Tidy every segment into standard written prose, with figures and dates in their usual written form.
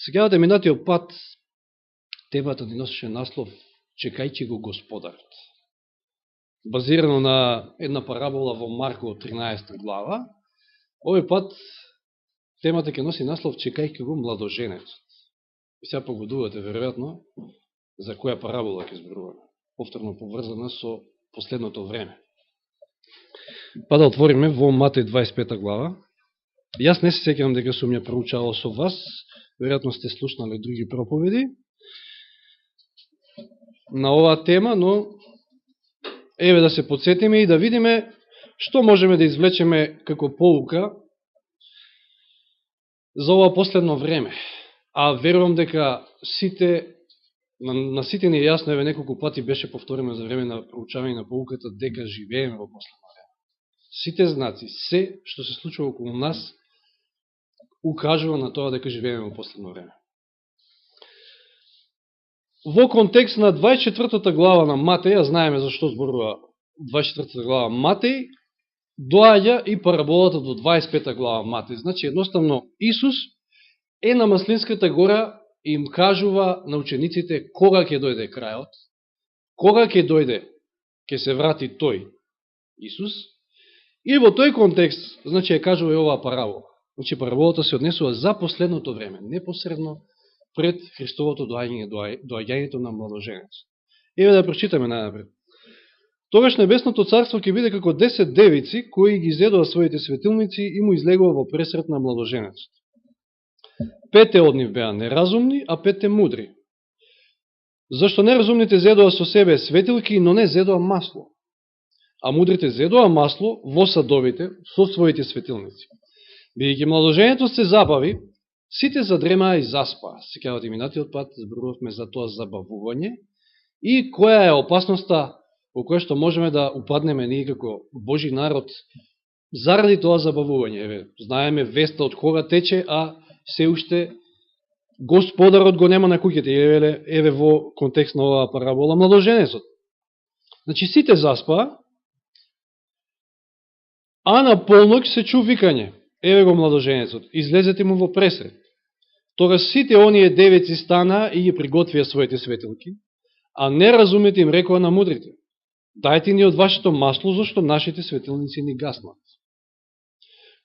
Сегавате минатиот пат темата ни носеше наслов "Чекајќи го Господарот", базирано на една парабола во Марко 13 глава. Овој пат темата ќе носи наслов "Чекајќи го Младоженецот". И сега погодувате веројатно за која парабола ќе зборуваме, повторно поврзана со последното време. Па да отвориме во Матеј 25 глава. Јас не се сеќавам дека сум ја проучавал со вас, веројатно сте слушнали други проповеди на оваа тема, но еве да се подсетиме и да видиме што можеме да извлечеме како поука за ова последно време. А верувам дека на сите ни е јасно, еве неколку пати беше повторено за време на проучавање на поуката, дека живееме во последно време. Сите знаци, се што се случува околу нас, укажува на тоа дека живееме во последно време. Во контекст на 24 глава на Матеј, а знаеме зашто зборува 24 глава Матеј, доаѓа и параболата до 25 глава Матеј. Значи, едноставно, Исус е на Маслинската гора и им кажува на учениците кога ќе дојде крајот, кога ќе дојде, ќе се врати тој, Исус, и во тој контекст, значи, ја кажува и оваа парабола. Значи, параболата се однесува за последното време, непосредно пред Христовото доаѓањето на Младоженецот. Еве да прочитаме најнапред. Тогаш небесното царство ќе биде како 10 девици, кои ги изедува своите светилници и му излегува во пресрет на Младоженецот. 5 од нив беа неразумни, а 5 мудри. Зашто неразумните зедува со себе светилки, но не зедува масло, а мудрите зедува масло во садовите со своите светилници. Бидејќи Младоженецот се забави, сите задремаа и заспаа. Сеќавате минатиот пат зборувавме за тоа забавување и која е опасноста во која што можеме да упаднеме ние како Божи народ заради тоа забавување. Еве, знаеме веста од кога тече, а се уште Господарот го нема на куќите. Еве во контекст на оваа парабола Младоженецот. Значи сите заспаа, а на полнок се чу викање. Еве го Младоженецот, излезете му во пресрет. Тогаш сите оние девици стана и ги приготвија своите светилки, а неразумните им рекоа на мудрите: дајте ни од вашето масло, зашто нашите светилници ни гаснат.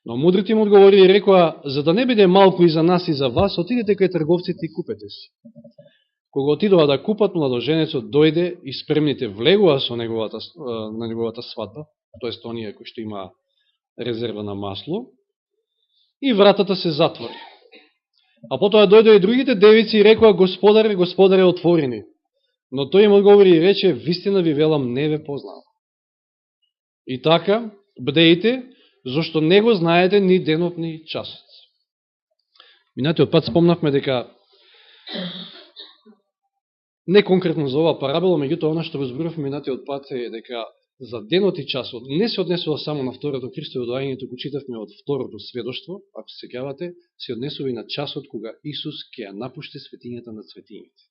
Но мудрите им одговори и рекоа: за да не биде малку и за нас и за вас, отидете кај трговците и купете си. Кога отидоа да купат, Младоженецот дојде и спремните влегува на неговата свадба, тоест оние кои што има резерва на масло, и вратата се затвори. А потоа дојдоа и другите девици и рекоа: Господаре, Господаре, отвори ни. Но тој им одговори и рече: вистина ви велам, не ве познавам. И така, бдејте, зашто не го знаете ни денот ни часот. Минатиот пат спомнавме дека не конкретно за оваа парабола, меѓутоа она што го зборувавме минатиот пат е дека за денот и часот не се однесува само на второто Христово доаѓање, туку читавме од второто сведоштво, ако се сеќавате, се однесува и на часот кога Исус ќе ја напушти светињата на светињите,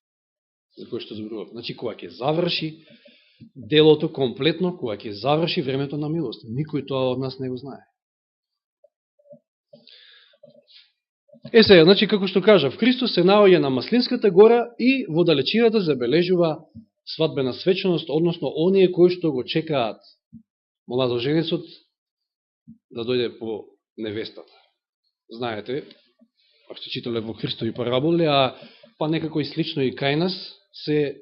за кој што зборував. Значи, кога ќе заврши делото комплетно, кога ќе заврши времето на милост. Никој тоа од нас не го знае. Сега, значи, како што кажав, Христос се наоѓа на Маслинската гора и во далечината забележува свадбена свеченост, односно оние кои што го чекаат Младоженецот да дојде по невестата. Знаете, ако сте читале во Христови параболи, па некако и слично и кај нас се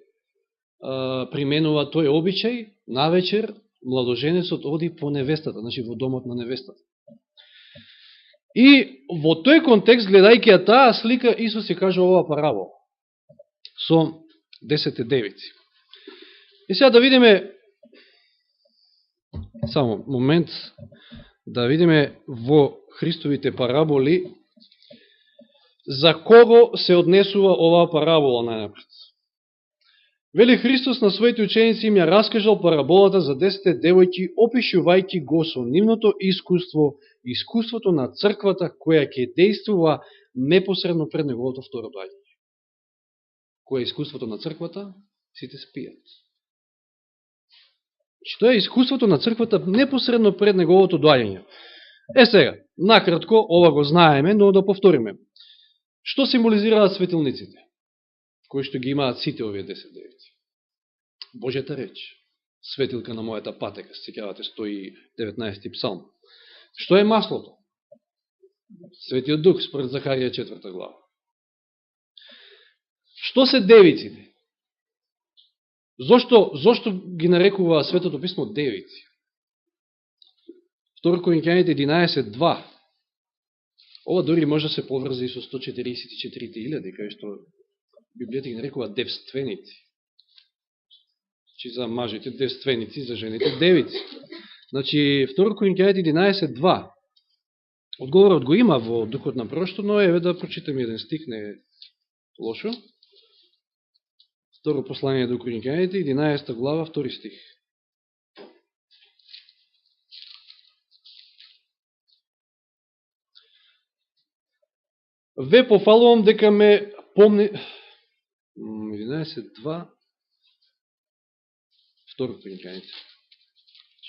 применува тој обичај, навечер Младоженецот оди по невестата, значи во домот на невестата. И во тој контекст, гледајќи ја таа слика, Исус ја кажа оваа парабола со 10 девици. И сега да видиме, само момент, да видиме во Христовите параболи за кого се однесува оваа парабола најнапред. Вели Христос на своите ученици им ја раскажал параболата за 10 девојки, опишувајќи го со нивното искуството на црквата која ќе действува непосредно пред неговото второ доаѓање. Кој е искуството на црквата? Сите спијат. Што е искуството на црквата непосредно пред неговото доаѓање? Сега, накратко, ова го знаеме, но да повториме. Што символизираат светилниците, кои што ги имаат сите овие 10 девици? Божјата реч, светилка на мојата патека, се сеќавате 119 псалм. Што е маслото? Светиот Дух, според Захарија 4 глава. Што се девиците? Зошто ги нарекува Светото писмо девици? 2 Коринќаните 11.2. Ова дори може да се поврзе и со 144.000, кај што Библијата ги нарекува девственици. Значи за мажите девственици, за жените девици. Значи 2 Коринќаните 11.2. Одговорот го има во Духот на пророштво, но еве да прочитаме еден стих, не е лошо. Второ послание до Коринќаните, 11 глава, 2 стих. Ве пофалувам дека ме помни... 11.2. Второ Коринќаните.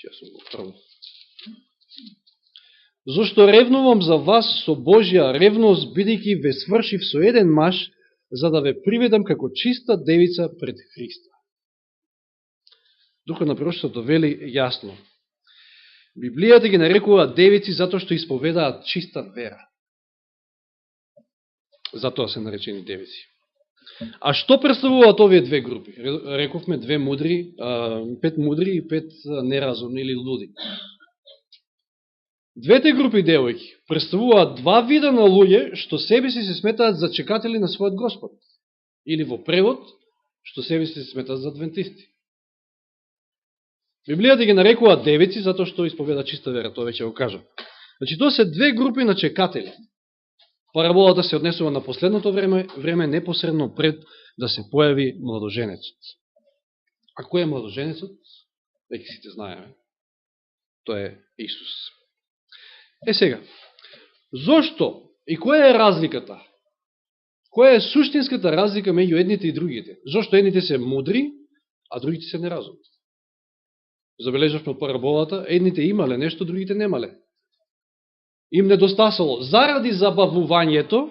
Јас сум го прво. Зошто ревнувам за вас со Божја ревност, бидејќи ве свршив со еден маж, за да ве приведам како чиста девица пред Христа. Духот на пророштвото вели јасно. Библијата ги нарекува девици затоа што исповедаат чиста вера. Затоа се наречени девици. А што представуваат овие две групи? Рековме 5 мудри и 5 неразумни или луди. Двете групи девојки представуваат два вида на луѓе што себе си се сметаат за чекатели на својот Господ. Или во превод, што себе си се сметаат за адвентисти. Библијата ги нарекува девици затоа што исповеда чиста вера, тоа веќе го кажа. Значи, тоа се две групи на чекатели. Параболата се однесува на последното време непосредно пред да се појави младоженецот. А кој е младоженецот? Веќе сите знаеме. Тоа е Исус. Сега, зошто и која е разликата? Која е суштинската разлика меѓу едните и другите? Зошто едните се мудри, а другите се неразумни? Забележавме од параболата, едните имале нешто, другите немале. Им недостасало. Заради забавувањето,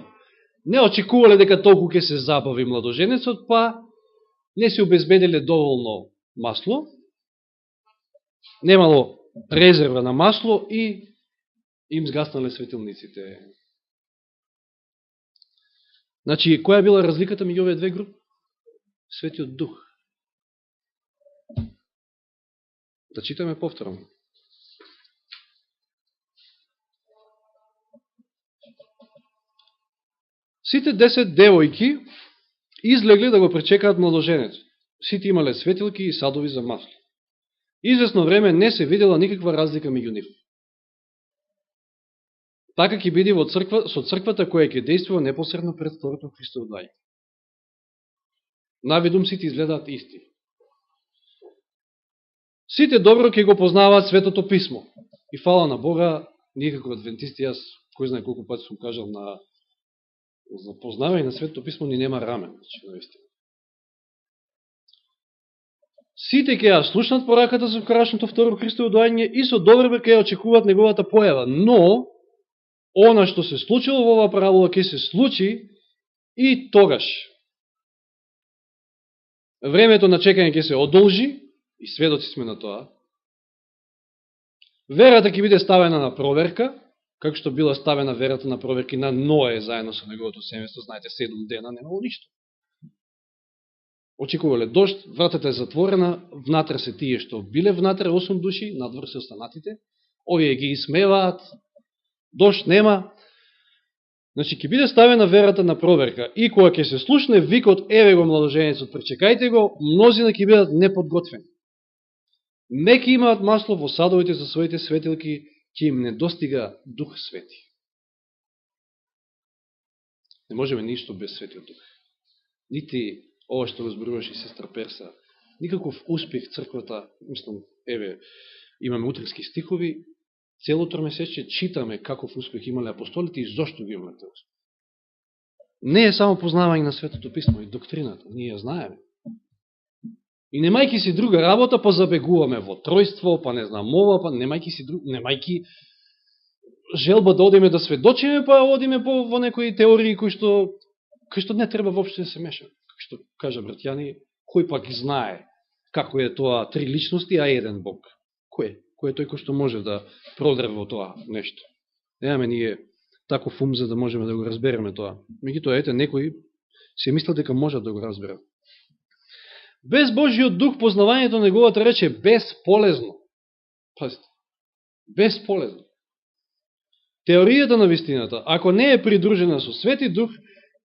не очекувале дека толку ќе се забави младоженецот, па не се обезбеделе доволно масло, немало резерва на масло и им сгаснале светилниците. Значи, која била разликата меѓу овие две групи? Светиот Дух. Да читаме повторно. Сите 10 девојки излегле да го пречекаат младоженецот. Сите имале светилки и садови за масло. Известно време не се видела никаква разлика меѓу нив. Така ќе биде во со црквата која ќе действува непосредно пред второто Христово доаѓање. Навидум сите изгледаат исти. Сите добро ќе го познаваат Светото писмо. И фала на Бога, ние како адвентисти, јас кој знае колку пати сум кажал за познавање на Светото писмо ни нема рамен. Значи, наистина. Сите ќе ја слушнат пораката за вкарашното второ Христово доаѓање и со доверба ќе ја очекуваат неговата појава. Но, она што се случило во оваа парабола ќе се случи и тогаш. Времето на чекање ќе се одолжи, и сведоци сме на тоа. Верата ќе биде ставена на проверка, како што била ставена верата на проверки на Ное заедно со неговото семејство, знаете, 7 дена немало ништо. Очекувале дожд, вратата е затворена, внатре се тие што биле внатре, 8 души, надвор се останатите, овие ги исмеваат, дожд нема. Значи, ќе биде ставена верата на проверка. И кога ќе се слушне викот, еве го младоженецот, пречекајте го, мнозина ќе бидат неподготвени. Не ќе имаат масло во садовите за своите светилки, ќе им не достига Дух Свети. Не можеме ништо без Светиот Дух. Нити ова што разборуваше сестра Перса, никаков успех црквата, мислам, еве, имаме утрински стихови, цело тромесечие читаме каков успех имале апостолите и зошто ги имале тој успех. Не е само познавање на Светото писмо и доктрината, ние ја знаеме. И немајки си друга работа, па забегуваме во тројство, па не знам ова, па немајки желба да одиме да сведочиме, па одиме во некои теории кои што не треба воопшто да се мешат. Како што кажа брат Јани, кој пак знае како е тоа три личности, а еден Бог? Кој е тој кој што може да продрва во тоа нешто? Немаме ние таков ум за да можеме да го разбереме тоа. Меѓутоа, ете, некои се мислат дека можат да го разберат. Без Божиот дух познавањето на неговата реч е бесполезно. Пазите, бесполезно. Теоријата на вистината, ако не е придружена со Свети Дух,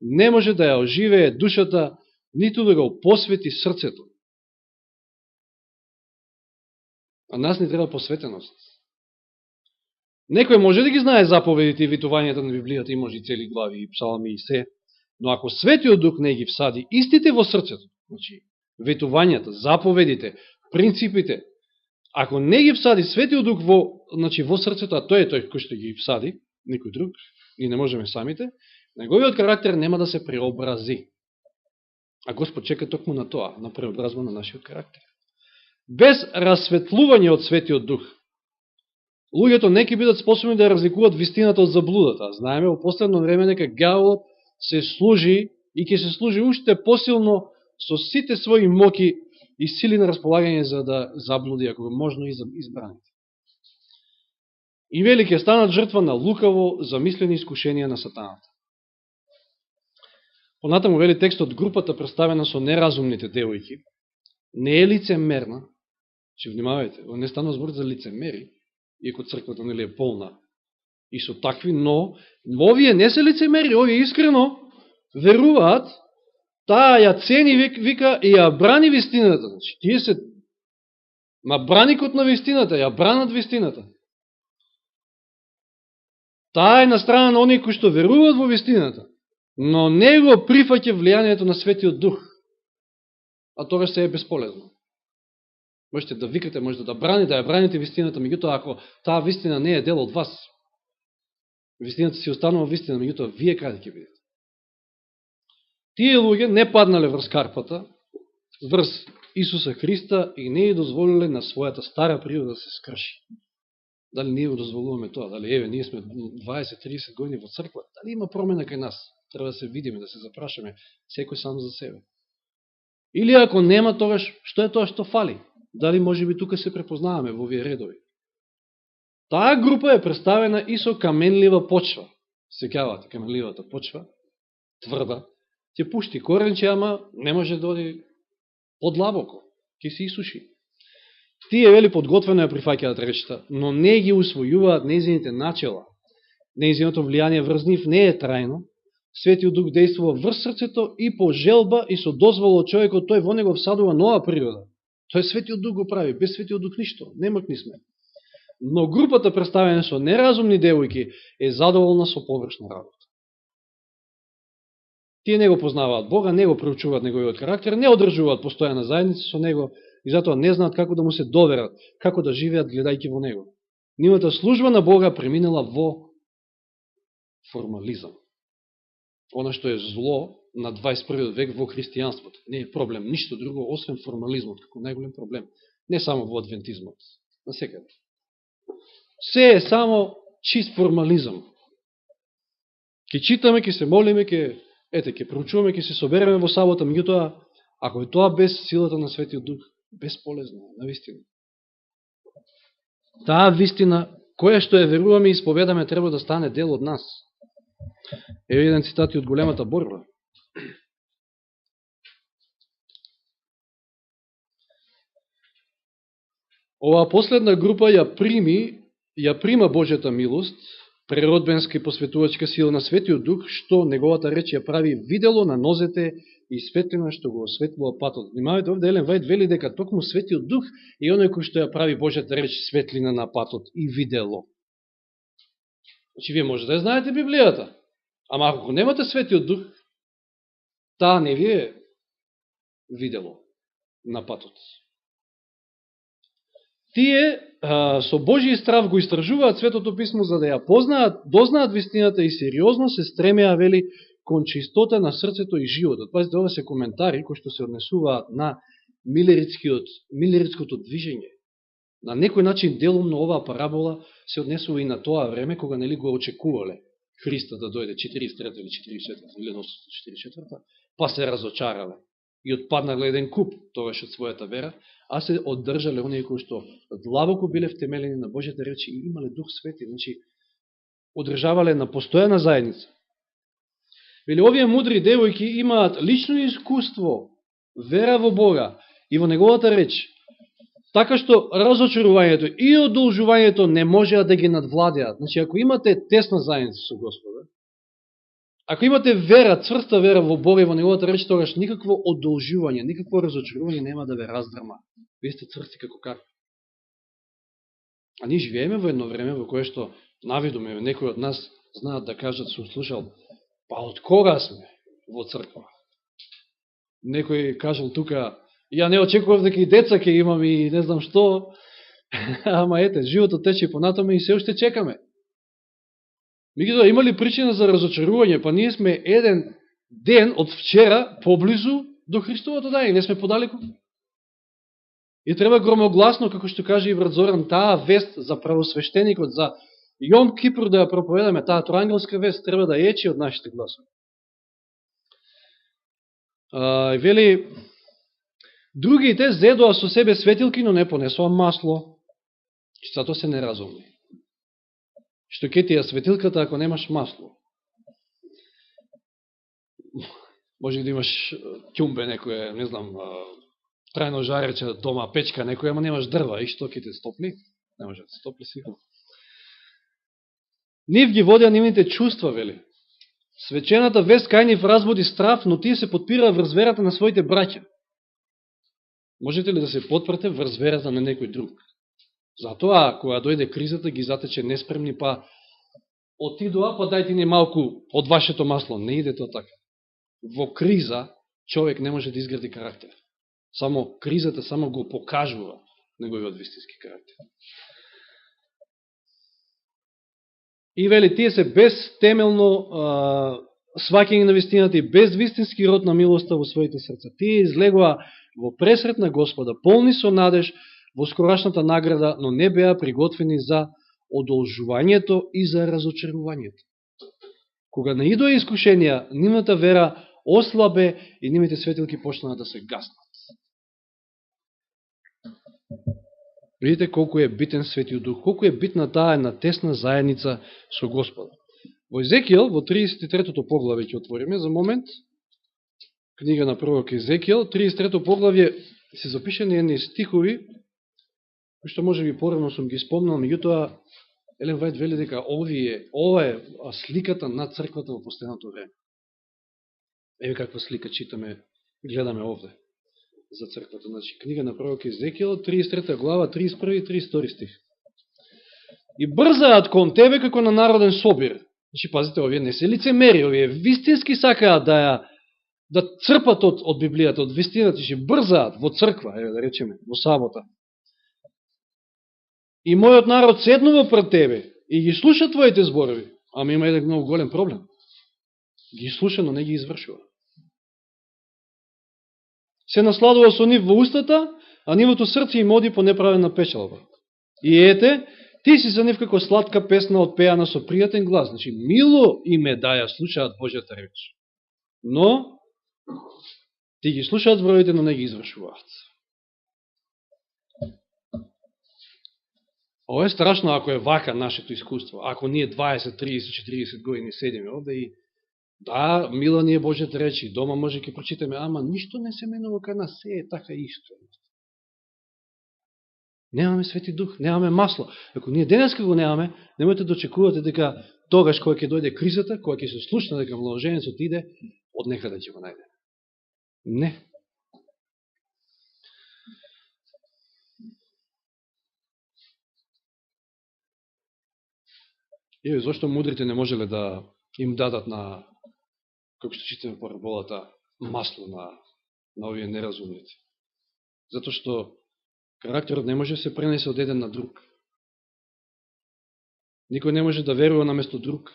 не може да ја оживее душата, ниту да го посвети срцето. А нас не треба посветеност. Некој може да ги знае заповедите и витувањата на Библијата, и може и цели глави, и псалми, и се, но ако Светиот Дух не ги всади истите во срцето, значи ветувањата, заповедите, принципите, ако не ги всади Светиот Дух во срцето, а тој е тој кој што ги всади, никој друг, и не можеме самите, неговиот карактер нема да се преобрази. А Господ чека токму на тоа, на преобразба на нашиот карактер. Без расветлување од Светиот Дух, луѓето не ќе бидат способни да разликуваат вистината од заблудата. Знаеме, во последно време дека ѓаволот се служи и ќе се служи уште посилно со сите своји моки и сили на располагање за да заблуди, ако го можно, и за избраните. И вели ќе станат жртва на лукаво замислени искушенија на сатаната. Понатаму вели текстот, групата представена со неразумните девојки не е лицемерна, че внимавајте, не стана збор за лицемери, иако црквата нели е полна и со такви, но овие не се лицемери, овие искрено веруваат, таа ја цени, вика, и ја брани вистината. Значи, тие се на браникот на вистината, ја бранат вистината. Таа е на страна на оние кои што веруваат во вистината, но не го прифаќа влијанието на Светиот Дух. А тоа се е бесполезно. Можете да викате, можете да ја браните вистината, меѓутоа ако таа вистина не е дел од вас, вистината си останува вистина, меѓутоа вие каде ќе бидете? Тие луѓе не паднале врз карпата, врз Исуса Христа и не ја дозволиле на својата стара природа да се скрши. Дали ние го дозволуваме тоа? Дали еве, ние сме 20-30 години во црква? Дали има промена кај нас? Треба да се видиме, да се запрашаме, секој сам за себе. Или ако нема, тогаш, што е тоа што фали? Дали може би тука се препознаваме во овие редови? Таа група е представена и со каменлива почва. Сеќавате, каменливата почва, тврда, ќе пушти коренче, ама не може да оди подлабоко, ќе се исуши. Тие, вели, подготвено ја прифаќаат речта, но не ги усвојуваат нејзините начела. Нејзиното влијание врз нив не е трајно. Светиот Дух действува врз срцето и по желба и со дозвола од човекот, тој во него всадува нова природа. Тој Светиот Дух го прави, без Светиот Дух ништо, немакни сме. Но групата представена со неразумни девојки е задоволна со површна работа. Тие не го познаваат Бога, не го проучуваат неговиот карактер, не одржуваат постојана заедница со него и затоа не знаат како да му се доверат, како да живеат гледајќи во него. Нивната служба на Бога преминала во формализам. Она што е зло на 21. век во христијанството. Не е проблем ништо друго, освен формализмот, како најголем проблем. Не само во адвентизмот, насекаде. Се е само чист формализам. Ке читаме, ке се молиме, ке проучуваме, ке се собереме во сабота, меѓутоа, ако е тоа без силата на Светиот Дух, бесполезно, навистина. Таа вистина, која што ја веруваме и исповедаме, треба да стане дел од нас. Ево еден цитат од големата борба. Оваа последна група ја прима Божјата милост, преродбенска и посветувачка сила на Светиот Дух, што неговата реч ја прави видело на нозете и светлина што го осветлува патот. Внимавајте, овде Елен Вајд вели дека токму Светиот Дух е оној кој што ја прави Божјата реч светлина на патот и видело. Значи, вие може да ја знаете Библијата, ама ако немате Светиот Дух, таа не ви е видело на патот. Тие со Божји страв го истражуваат Светото Писмо за да ја познаат, дознаат вистината и сериозно се стремеа, вели, кон чистота на срцето и животот. Пазите, ова се коментари кои што се однесуваат на милеритското движење. На некој начин делумно оваа парабола се однесува и на тоа време кога нели го очекувале Христа да дојде 43 или 44 или 844, па се разочарале и отпаднале еден куп тогаш од својата вера, а се оддржале оние кои што длабоко биле втемелени на Божјата речи и имале Дух Свети, значи одржавале на постојана заедница. Вели, овие мудри девојки имаат лично искуство, вера во Бога и во Неговата реч, така што разочарувањето и одолжувањето не можеа да ги надвладеат. Значи, ако имате тесна заедница со Господа, ако имате вера, цврста вера во Бога и во Неговата реч, тогаш никакво одолжување, никакво разочарување нема да ве раздрма. Вие сте цврсти како карп. А ние живееме во едно време во кое што навидуме, некои од нас знаат да кажат, сум слушал, па од кога сме во црква? Некој кажал тука, ја не очекував дека и деца ќе имам и не знам што, ама ете, животот тече понатоме и се уште чекаме. Меѓутоа, има ли причина за разочарување? Па ние сме еден ден од вчера поблизу до Христовото дање, не сме подалеку. И треба громогласно, како што каже и брат Зоран, таа вест за правосвещеникот, за Јом Кипур да ја проповедаме, таа троангелска вест треба да ечи од нашите гласови. Вели, другите зедоа со себе светилки, но не понесоа масло. Затоа се неразумни. Што ќе ти ја светилката ако немаш масло? Може да имаш ќумбе некоја, не знам, трајно жарече дома, печка некоја, ама немаш дрва. И што ќе те стопли? Не може да те стопли сигурно. Нив ги водеа нивните чувства, вели. Свечената вест кај нив разбуди страв, но тие се подпираа врз верата на своите браќа. Можете ли да се подпрете врз верата на некој друг? Затоа, кога дојде кризата, ги затече неспремни, па отидоа, па дајте ни малку од вашето масло. Не иде тоа така. Во криза човек не може да изгради карактер. Само кризата само го покажува неговиот вистински карактер. И вели, тие се без темелно сваќање на вистината и без вистински род на милоста во своите срца. Тие излегоа во пресрет на Господа, полни со надеж во скорашната награда, но не беа приготвени за одолжувањето и за разочарувањето. Кога наидоа искушенија, нивната вера ослабе и нивните светилки почнаа да се гаснат. Видите колку е битен Светиот Дух, колку е битна таа една тесна заедница со Господа. Во Езекијел, во 33-то поглавје ќе отвориме за момент, книга на пророк Езекијел, 33-то поглавје се запишени едни стихови, кои што може би порано сум ги спомнал, меѓутоа Елен Вајд вели дека ова е сликата на црквата во последното време. Еве каква слика читаме и гледаме овде за црквата. Значи, книга на пророк Езекијел, 33 глава, 31 и 32 стих. И брзаат кон тебе како на народен собир. Значи, пазите, овие не се лицемери, овие вистински сакаат да црпат од Библијата, од вистината, значи брзаат во црква, еве да речеме, во сабота. И мојот народ седнува пред тебе и ги слуша твоите зборови, ама има еден многу голем проблем. Ги слуша, но не ги извршува. Се насладува со нив во устата, а нивото срце им оди по неправена печалба. И ете, ти си за нив како сладка песна отпеана со пријатен глас. Значи, мило име да ја слушаат Божјата реч. Но, ти ги слушаат зборовите, но не ги извршуваат. Ова е страшно ако е вака нашето искуство. Ако ние 20, 30, 40 години седиме овде и да, мила ни е Божјата реч и дома може ќе прочитаме, ама ништо не се менува кај нас, се е така исто. Немаме Свети Дух, немаме масло. Ако ние денеска го немаме, немојте да очекувате дека тогаш кога ќе дојде кризата, кога ќе се слушна дека младоженецот иде, од некаде ќе го најде. Не. И зашто мудрите не можеле да им дадат на, како што читаме параболата, масло на овие неразумните. Зато што карактерот не може да се пренесе од еден на друг. Никој не може да верува на место друг.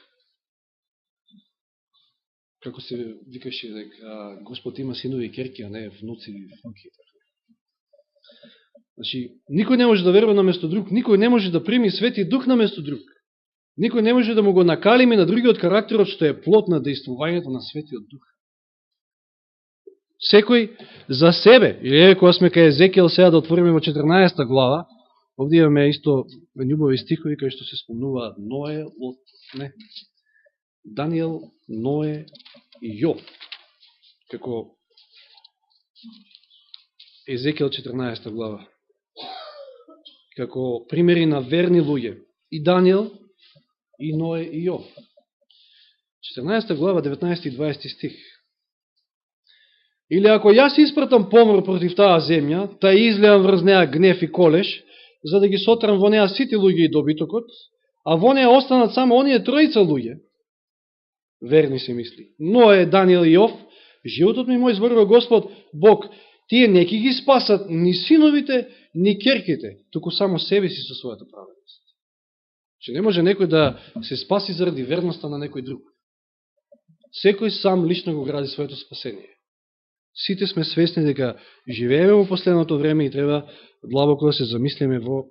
Како се викаше дека Господ има синови и керки, а не внуци и внуки. Значи, никој не може да верува на место друг, никој не може да прими Свети Дух на место друг. Никој не може да му го накалими на другиот карактерот, што е плод на действувањето на Светиот Дух. Секој за себе. Или еве, кога сме кај Езекијел, сега да отвориме во 14 глава, овде имаме исто љубови стихови, кај што се спомнува Ное, Лот, не, Данијел, Ное и Јов. Како Езекијел 14 глава. Како примери на верни луѓе. И Данијел, и Ное, и Јов. 14 глава, 19 и 20 стих. Или ако јас испратам помор против таа земја, та излеам врз неа гнев и колеш, за да ги сотрам во неа сите луѓе и добитокот, а во неа останат само оние тројца луѓе, верни се мисли, Ное, Данијел и Јов, животот ми мој зборува Господ, Бог, тие неки ги спасат ни синовите, ни керките, туку само себе си со својата праведност. Че не може некој да се спаси заради верноста на некој друг. Секој сам лично го гради своето спасение. Сите сме свесни дека живееме во последното време и треба длабоко да се замислиме во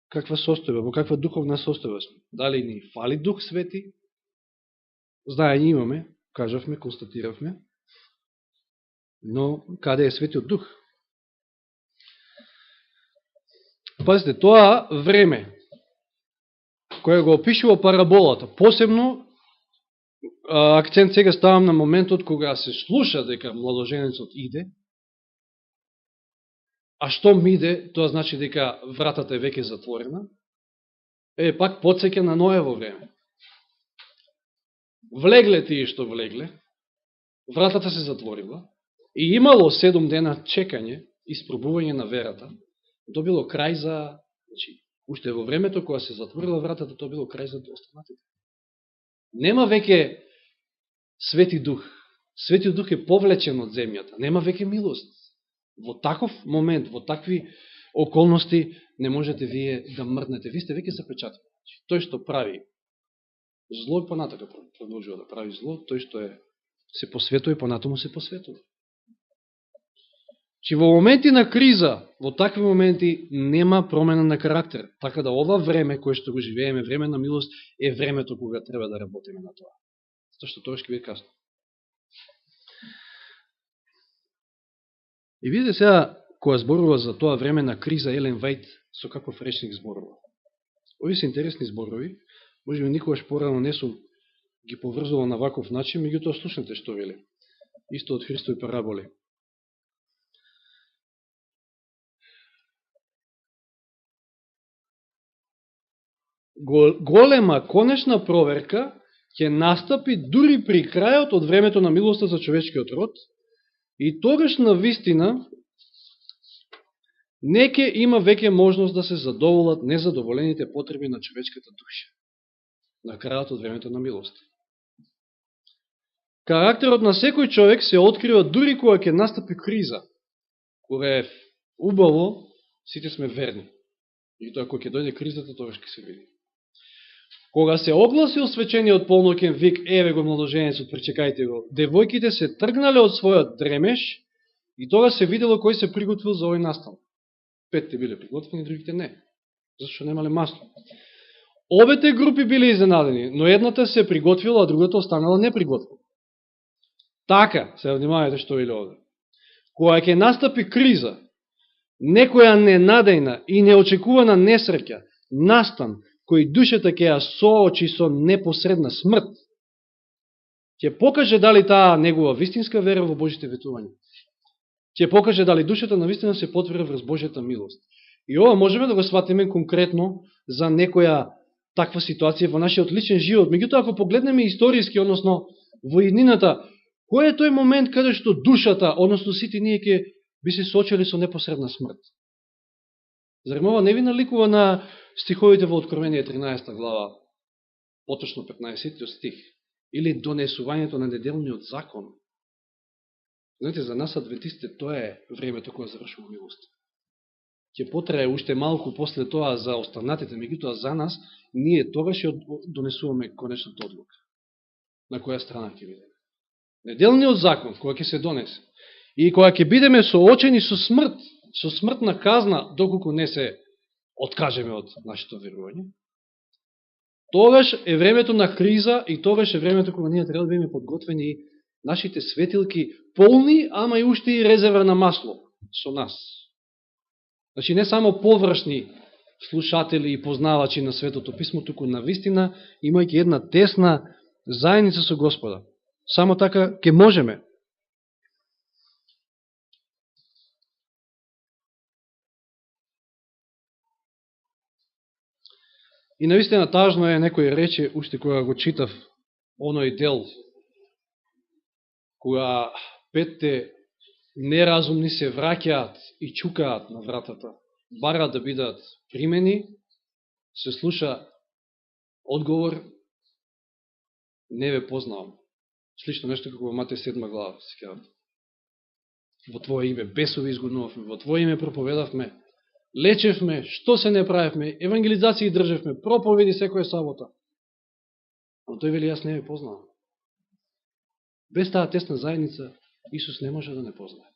каква состојба, во каква духовна состојба сме. Дали ни фали Дух Свети? Знаење имаме, кажавме, констатиравме, но каде е Светиот Дух? Пазите, тоа време кое го опишува параболата, посебно акцент сега ставам на моментот кога се слуша дека младоженецот иде, а штом иде, тоа значи дека вратата е веќе затворена, пак подсеќа на Ноево време. Влегле тие што влегле, вратата се затворила и имало 7 дена чекање, испробување на верата, тоа било крај за, значи, уште во времето кога се затворила вратата, тоа било крај за останатите. Нема веќе Свети Дух. Светиот Дух е повлечен од земјата. Нема веќе милост. Во таков момент, во такви околности, не можете вие да мрднете. Ви сте веќе запечатени. Тој што прави зло, понатака продолжува да прави зло, тој што се посветува и понатаму се посветува. Че во моменти на криза, во такви моменти, нема промена на карактер. Така да ова време, кое што го живееме, време на милост, е времето кога треба да работиме на тоа. Зато што тоа ќе биде касно. И видите сега, кога зборува за тоа време на криза, Елен Вајд со каков речник зборува. Ови се интересни зборови, може би никогаш порано не сум ги поврзувал на ваков начин, меѓутоа слушнете што вели. Исто од Христови параболи. Голема конечна проверка ќе настапи дури при крајот од времето на милоста за човечкиот род и тогаш на вистина не ќе има веќе можност да се задоволат незадоволените потреби на човечката душа на крајот од времето на милост. Карактерот на секој човек се открива дури кога ќе настапи криза, кога е убаво, сите сме верни. И тоа кога ќе дојде кризата, тогаш ќе се види. Кога се огласи освечениот полноќен вик, еве го младоженецот, пречекајте го, девојките се тргнале од својот дремеш и тога се видело кој се приготвил за овој настан. 5 биле приготвени, другите не, зашто немале масло. Обете групи биле изненадени, но едната се приготвила, а другата останала неприготвена. Така, се внимавајте што вели овде. Кога ќе настапи криза, некоја ненадејна и неочекувана несреќа, настан, кој душата ќе ја соочи со непосредна смрт, ќе покаже дали таа негова вистинска вера во Божите ветувања. Ќе покаже дали душата на вистина се потвора врз Божјата милост. И ова можеме да го сватиме конкретно за некоја таква ситуација во нашиот личен живот. Меѓутоа, ако погледнеме историски, односно во иднината, кој е тој момент каде што душата, односно сите ние ќе би се соочили со непосредна смрт? Зарем ова не ви наликува на стиховите во Откровение 13 глава, поточно 15 стих, или донесувањето на неделниот закон? Знаете, за нас адвентистите тоа е времето кога завршува милост. Ќе потрае уште малку после тоа за останатите, меѓутоа за нас, ние тогаш ја донесуваме конечната одлука. На која страна ќе бидеме? Неделниот закон, кога ќе се донесе, и кога ќе бидеме соочени со смрт, со смртна казна, доколку не се откажеме од нашето верување, тогаш е времето на криза и тогаш е времето кога ние треба да бидеме подготвени и нашите светилки полни, ама и уште и резерва на масло со нас. Значи не само површни слушатели и познавачи на Светото Писмо, туку на вистина, имајќи една тесна заедница со Господа. Само така ќе можеме. И наистина тажно е, некој рече, уште кога го читав оној дел, кога петте неразумни се враќаат и чукаат на вратата, бараат да бидат примени, се слуша одговор: не ве познавам. Слично нешто како во Матеј 7 глава се кажа. Во Твое име бесови изгонувавме, во Твое име проповедавме, лечевме, што се не правевме, евангелизации држевме, проповеди секоја сабота. Но тој вели: јас не ве познавам. Без таа тесна заедница Исус не може да не познае.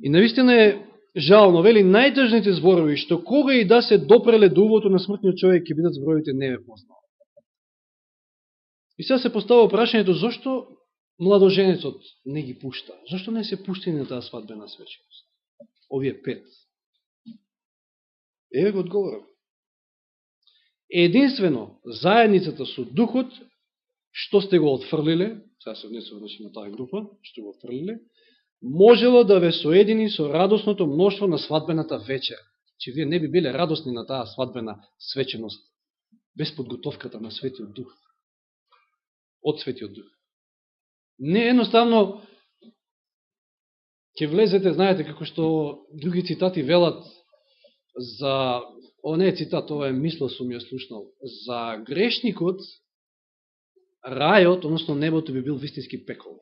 И навистина е жално, вели, најтажните зборови, што кога и да се допреле до увото на смртниот човек, ќе бидат зборовите: не ве познавам. И сега се постава прашањето: зошто младоженецот не ги пушта? Зошто не се пуштени на таа свадбена свеченост? Овие 5. Еве го одговорам. Единствено, заедницата со Духот, што сте го отфрлиле, сега се однесува на таа група, што го отфрлиле, можело да ве соедини со радосното мноштво на свадбената вечер. Че вие не би биле радосни на таа свадбена свеченост без подготовката на Светиот Дух. Од Светиот Дух. Не, едноставно, ќе влезете, знаете, како што други цитати велат за, не е цитат, ова е мисла сум ја слушнал, за грешникот рајот, односно небото, би бил вистински пекол.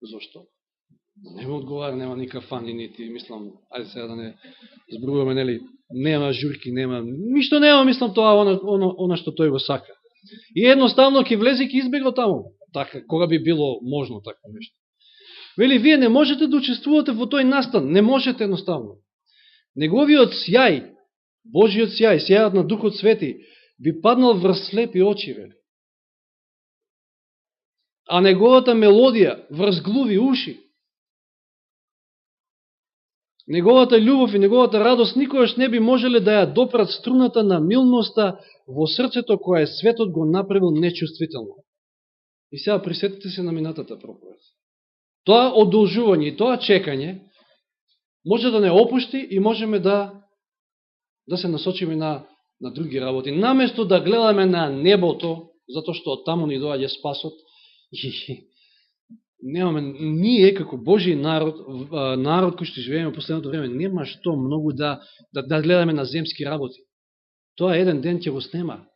Зошто? Нема одговара, нема никакав фани, нити, мислам, ајде сега да не зборуваме, нели, нема журки, нема, ништо нема, мислам, тоа, она што тој го сака. И едноставно ќе влезе и ќе избега таму. Така, кога би било можно така нешто. Вели, вие не можете да учествувате во тој настан, не можете едноставно. Неговиот сјај, Божиот сјај, сјајот на Духот Свети, би паднал врз слепи очи, вели. А неговата мелодија врз глуви уши. Неговата љубов и неговата радост никогаш не би можеле да ја допрат струната на милноста во срцето која светот го направил нечувствително. И сега присетите се на минатата проповед. Тоа одолжување и тоа чекање може да не опушти и можеме да се насочиме на други работи. Наместо да гледаме на небото, затоа што од таму ни доаѓа спасот, и немаме, ние како Божи народ кој што живееме последното време, нема што многу да гледаме на земски работи. Тоа еден ден ќе го снема.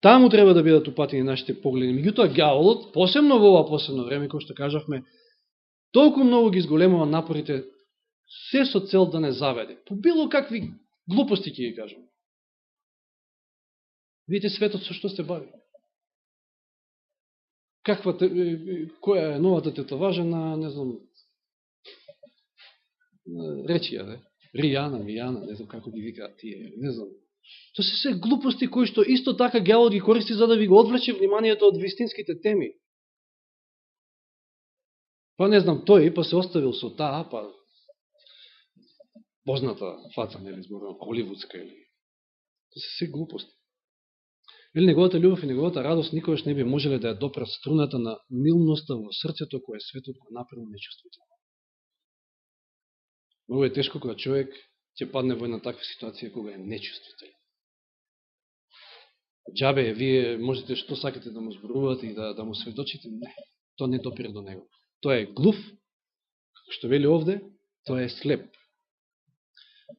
Таму треба да бидат упатени нашите погледи. Меѓутоа ѓаволот, посебно во ова последно време, кој што кажавме, толку многу ги изголемува напорите, се со цел да не заведе. По било какви глупости ќе ги кажам. Видите светот со што се бави. Која е новата тетоважа на, не знам, речи ја, Ријана, Мијана, не знам како ги викаат тие, не знам. То се глупости кои што исто така ѓавол ги користи за да ви го одвлече вниманието од вистинските теми. Па не знам, тој па се оставил со таа, па позната фаца, нели зборувам, холивудска или. То се глупости. Или неговата љубов и неговата радост никогаш не би можеле да ја допрат струната на милноста во срцето кое светот го направил нечувствително. Много е тешко кога човек ќе падне во една таква ситуација кога е нечувствителен. Џабе, вие можете што сакате да му зборувате и да му сведочите, не, тоа не допира до него. Тоа е глув, како што вели овде, тоа е слеп.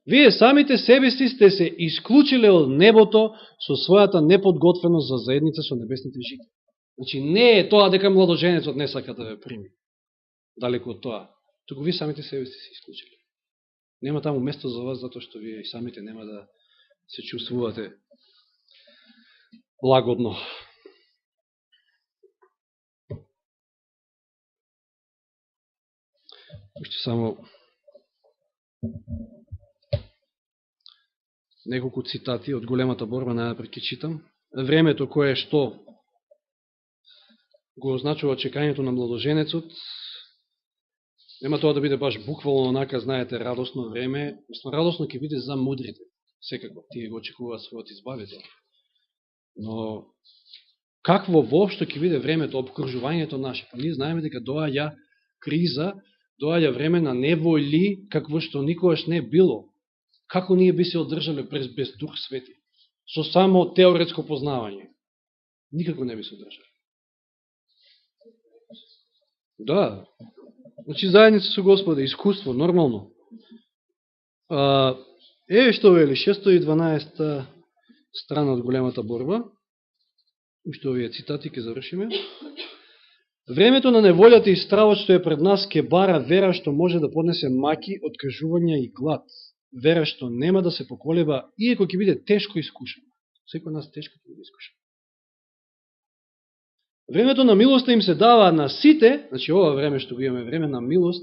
Вие самите себе си сте се исклучиле од небото со својата неподготвеност за заедница со небесните жители. Значи, не е тоа дека младоженецот не сака да ве прими. Далеко од тоа. Туку вие самите себе сте се исклучиле. Нема таму место за вас, затоа што вие самите нема да се чувствувате лагодно. Уште само неколку цитати од големата борба, најнапред ќе читам. Времето кое што го означува чекањето на младоженецот, нема тоа да биде баш буквално онака, знаете, радосно време, мислам, радосно ќе биде за мудрите, секако, тие го очекуваат својот избавител. Но какво воопшто ќе биде времето, обкружувањето наше? Па ние знаеме дека доаѓа криза, доаѓа време на неволи, какво што никогаш не било. Како ние би се одржале без Дух Свети? Со само теоретско познавање. Никако не би се одржале. Да. Значи, заедница со Господа, искуство, нормално. Еве што вели, 612 страна од големата борба. Уште овие цитати ќе завршиме. Времето на неволјата и стравот што е пред нас ке бара вера што може да поднесе маки, откажувања и глад. Вера што нема да се поколеба, иако ќе биде тешко искушен. Секој нас тешко ќе биде искушен. Времето на милоста им се дава на сите, значи ова време што го имаме, време на милост,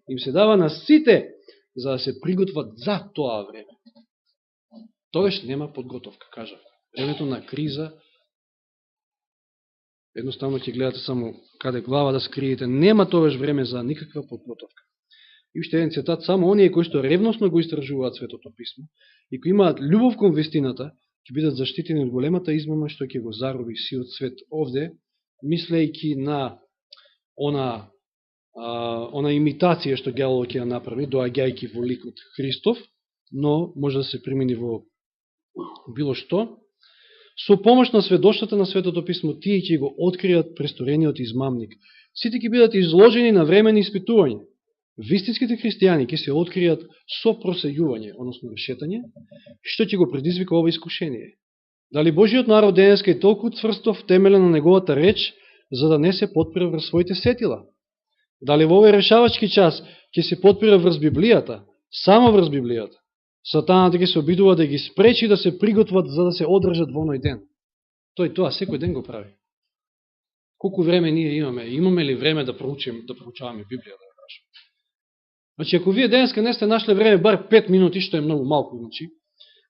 им се дава на сите, за да се приготват за тоа време. Тогаш нема подготовка, кажа. Времето на криза, едноставно ќе гледате само каде глава да скриете, нема тогаш време за никаква подготовка. И уште еден цитат, само оние кои што ревносно го истражуваат Светото Писмо и кои имаат љубов кон вистината, ќе бидат заштитени од големата измама што ќе го зароби сиот свет. Овде, мислејќи на она имитација што ѓаволот ќе ја направи, доаѓајќи во ликот Христов, но може да се примени во било што, со помош на сведоштата на Светото Писмо, тие ќе го откријат престорениот измамник. Сите ќе бидат изложени на времени испитување. Вистинските христијани ќе се откријат со просејување, односно решетање, што ќе го предизвика ова искушение. Дали Божиот народ денеска е толку цврсто втемелен на неговата реч, за да не се подпира врз своите сетила? Дали во овој решавачки час ќе се подпира врз Библијата, само врз Библијата? Сатаната ќе се обидува да ги спречи да се приготват за да се одржат во оној ден. Тој тоа секој ден го прави. Колку време ние имаме? Имаме ли време да проучаваме Библија, да ја кажем? Значи, ако вие денеска не сте нашле време, бар 5 минути, што е многу малку, значи,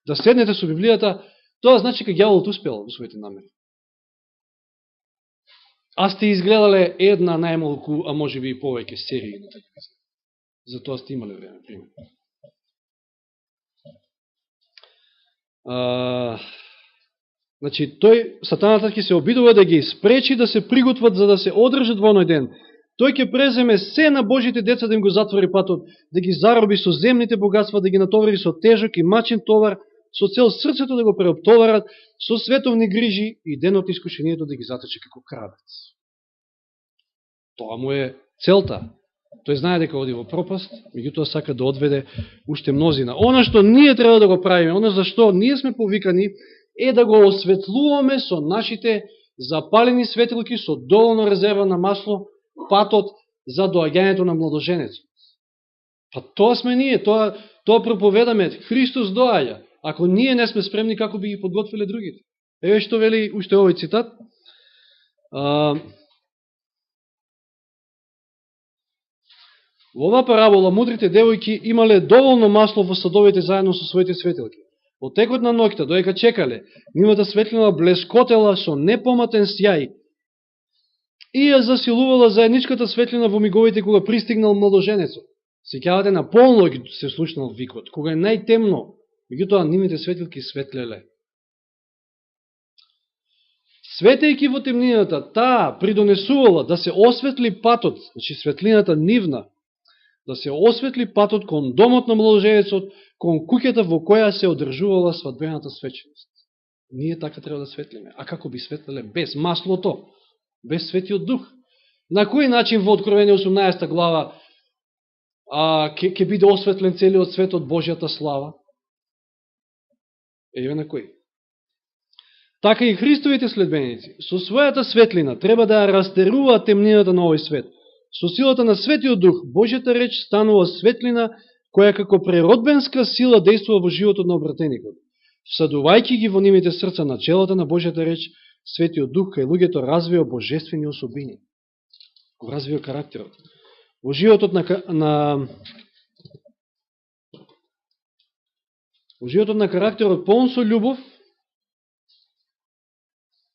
да седнете со Библијата, тоа значи дека ѓаволот успел во своите намери. А сте изгледале една најмалку, а може би и повеќе серии на телевизија. За тоа сте имале време, пример. Значи, сатаната ќе се обидува да ги спречи да се приготват за да се одржат во оној ден. Тој ќе преземе се на Божите деца да им го затвори патот, да ги зароби со земните богатства, да ги натовари со тежок и мачен товар, со цел срцето да го преоптоварат, со световни грижи и денот искушението да ги затече како крадец. Тоа му е целта. Тој знае дека оди во пропаст, меѓутоа сака да одведе уште мнозина. Она што ние треба да го правиме, она за што ние сме повикани, е да го осветлуваме со нашите запалени светилки, со доволно резерва на масло, патот за доаѓањето на младоженецот. Па тоа сме ние, тоа проповедаме, Христос доаѓа. Ако ние не сме спремни, како би ги подготвиле другите? Еве што вели уште овој цитат. Во оваа парабола мудрите девојки имале доволно масло во садовите заедно со своите светилки. Во текот на ноќта, доека чекале, нивната светлина блескотела со непоматен сјај и ја засилувала заедничката светлина во миговите кога пристигнал младоженецот. Сеќавате на полног се слушнал викот, кога е најтемно, меѓутоа нивните светилки светлеле. Светејќи во темнината, таа придонесувала да се осветли патот, значи светлината нивна, да се осветли патот кон домот на младоженецот, кон куќата во која се одржувала свадбената свеченост. Ние така треба да светлиме. А како би светлеле без маслото, без Светиот Дух? На кој начин во Откровение 18 глава ќе биде осветлен целиот свет од Божјата слава? Еве на кој? Така и Христовите следбеници со својата светлина треба да ја растеруваат темнината на овој свет. Со силата на Светиот Дух, Божјата реч станува светлина која како преродбенска сила действува во животот на обратеникот. Всадувајќи ги во нивните срца начелата на Божјата реч, Светиот Дух кај луѓето развива божествени особини. Го развива карактерот. Во животот на карактерот полн со љубов,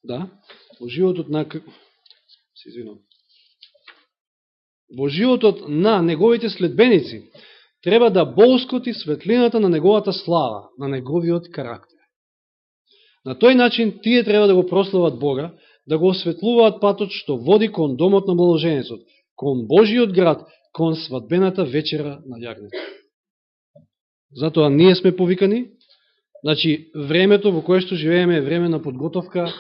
да, во животот на неговите следбеници треба да болскоти светлината на неговата слава, на неговиот карактер. На тој начин тие треба да го прослават Бога, да го осветлуваат патот што води кон домот на младоженецот, кон Божиот град, кон свадбената вечера на јагнето. Затоа ние сме повикани, значи времето во кое што живееме е време на подготовка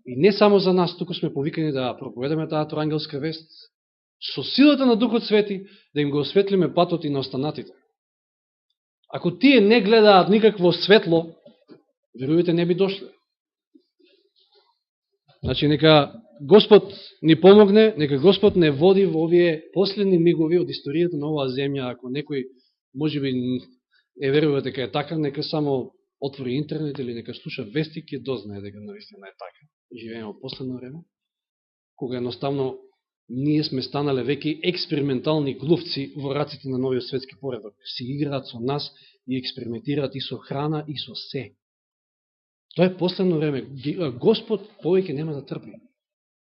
и не само за нас, туку сме повикани да проповедаме таа ангелска вест, со силата на Духот Свети да им го осветлиме патот и на останатите. Ако тие не гледаат никакво светло, верувате, не би дошле. Значи, нека Господ ни помогне, нека Господ не води во овие последни мигови од историјата на оваа земја. Ако некој може би не верува дека е така, нека само отвори интернет или нека слуша вести, ќе дознае дека наистина е така. Живееме во последно време, кога едноставно ние сме станале веќе експериментални глувци во раците на новиот светски поредок. Си играат со нас и експериментираат и со храна и со се. Тоа е последно време. Господ повеќе нема да трпи.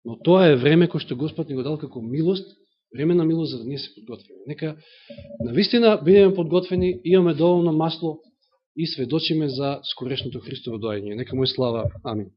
Но тоа е време кој што Господ ни го дал како милост, време на милост за да ние се подготвиме. Нека навистина бидеме подготвени, имаме доволно масло и сведочиме за скорешното Христово доаѓање. Нека му е слава. Амин.